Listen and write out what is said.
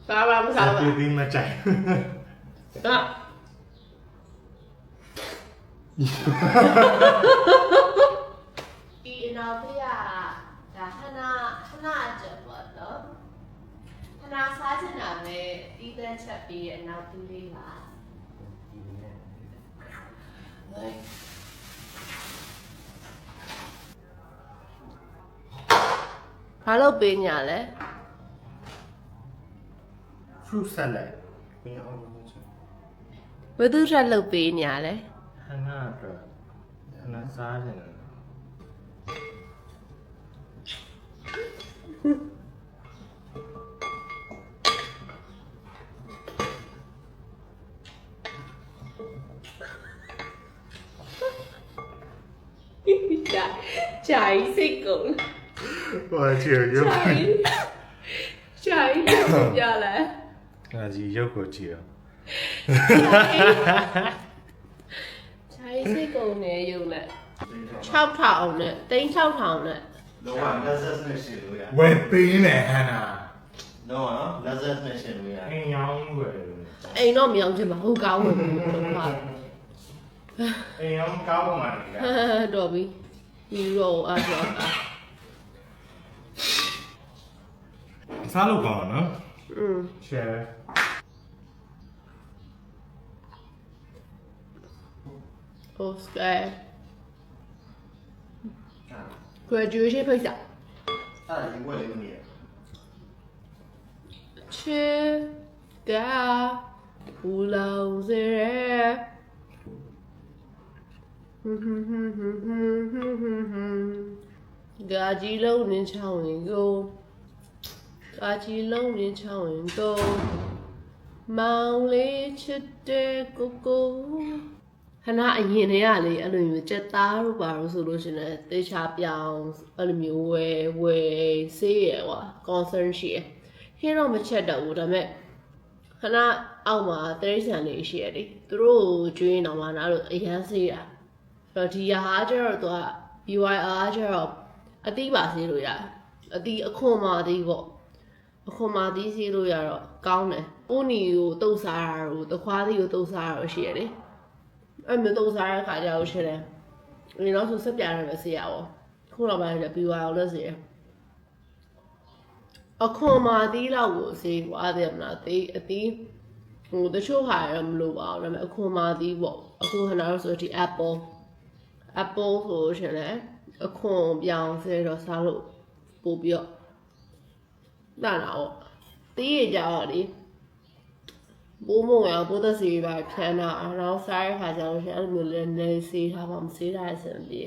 စားပါမစားပါ ဒီမကြိုက် ဒီနောက်ပြရဒါခဏချက်ပေါ့နော်ခဏစားချင်တာပဲတီးတဲ့ချက်ပြီးရဲ့နောက်တီးလေးပါဘာလို့ပေးညာလဲ fruit salad ဘယ်အောင်လို့ဆို ဘယ်သူရက်လုပ်ပေးညာလဲ ဟနာတော့ဟနာစားတယ် ကြာကြီးစိတ်ကုန် ဘာချေရုပ် ကြာကြီးပြလဲ ငါကြီးရုပ်ကိုကြည့်တော့ ကြာကြီးစိတ်ကုန်နေရုံနဲ့6000နဲ့3600နဲ့ လုံးဝ lazard နဲ့ရှင်းလို့ရ ဝယ်ပေးနေဟနာ လုံးဝနော် lazard နဲ့ရှင်းလို့ရ အင်းရောင်းဝယ် အိမ်တော့မရောက်ချင်ပါဘူးကောင်းဝင်လို့ခါ အင်းရောင်းကောင်းမှလည်း တော်ပြီယူရောအဲ့တော့ စားလို့ကောင်းနော် share Oscar graduation ဖိတ်စာ အဲ့ဒါဝယ်လေးမနေရ ချေကာဘူလောင်စရဲဂါကြီးလုံးနဲ့ချောင်းရင်ကိုဂါကြီးလုံးနဲ့ချောင်းရင်ကိုမောင်လေးချစ်တဲ့ကိုကိုခဏအရင်တည်းကလေအဲ့လိုမျိုးစက်သားတို့ပါလို့ဆိုလို့ရှင်လည်းတေချာပြောင်းအဲ့လိုမျိုးဝယ်ဆေးရယ်ကွာ concern ရှိရယ်ဟင်းတော့မချက်တော့ဘူးဒါပေမဲ့ခဏအောက်မှာတရိတ်ဆန်လေးရှိရလေသူတို့ကျွေးနေတော့မှနားလို့အရန်ဆေးတာအဲ့တော့ဒီဟာကျတော့သူက BYR ကျတော့အသီးပါဆေးလို့ရတယ်အသီးအခွန်မာအသီးပေါ့အခွန်မာသီးဆေးလို့ရတော့ကောင်းတယ်ပူနီကိုတုတ်စားတာကိုတခွားသီးကိုတုတ်စားတာရှိရလေအဲ့မျိုးတုတ်စားတဲ့ခါကျတော့ရှင်တယ်ဒီတော့ဆိုစက်ပြရတယ်ပဲဆေးရအောင်ခုတော့မှလည်း BYR လည်းဆေးရအခွန်မာသီးလောက်ကိုဆေးွားတယ်မလားအသီးဟိုတချို့ဟာရမလို့ပါဘူးဒါပေမဲ့အခွန်မာသီးပေါ့အခုခဏတော့ဆိုဒီ apple ဆိုရှင်လေအခွန်ပြောင်းဆဲတော့စားလို့ပို့ပြီးတော့နားလာတော့တီးရကြတော့လေဘိုးမို့ရဘိုးသက်စီပါဖြန်းတာအောင်စားရခါကျတော့ရှင်အဲ့လိုမျိုးလည်းနေစေးထားပါမစေးထားရစံပြေ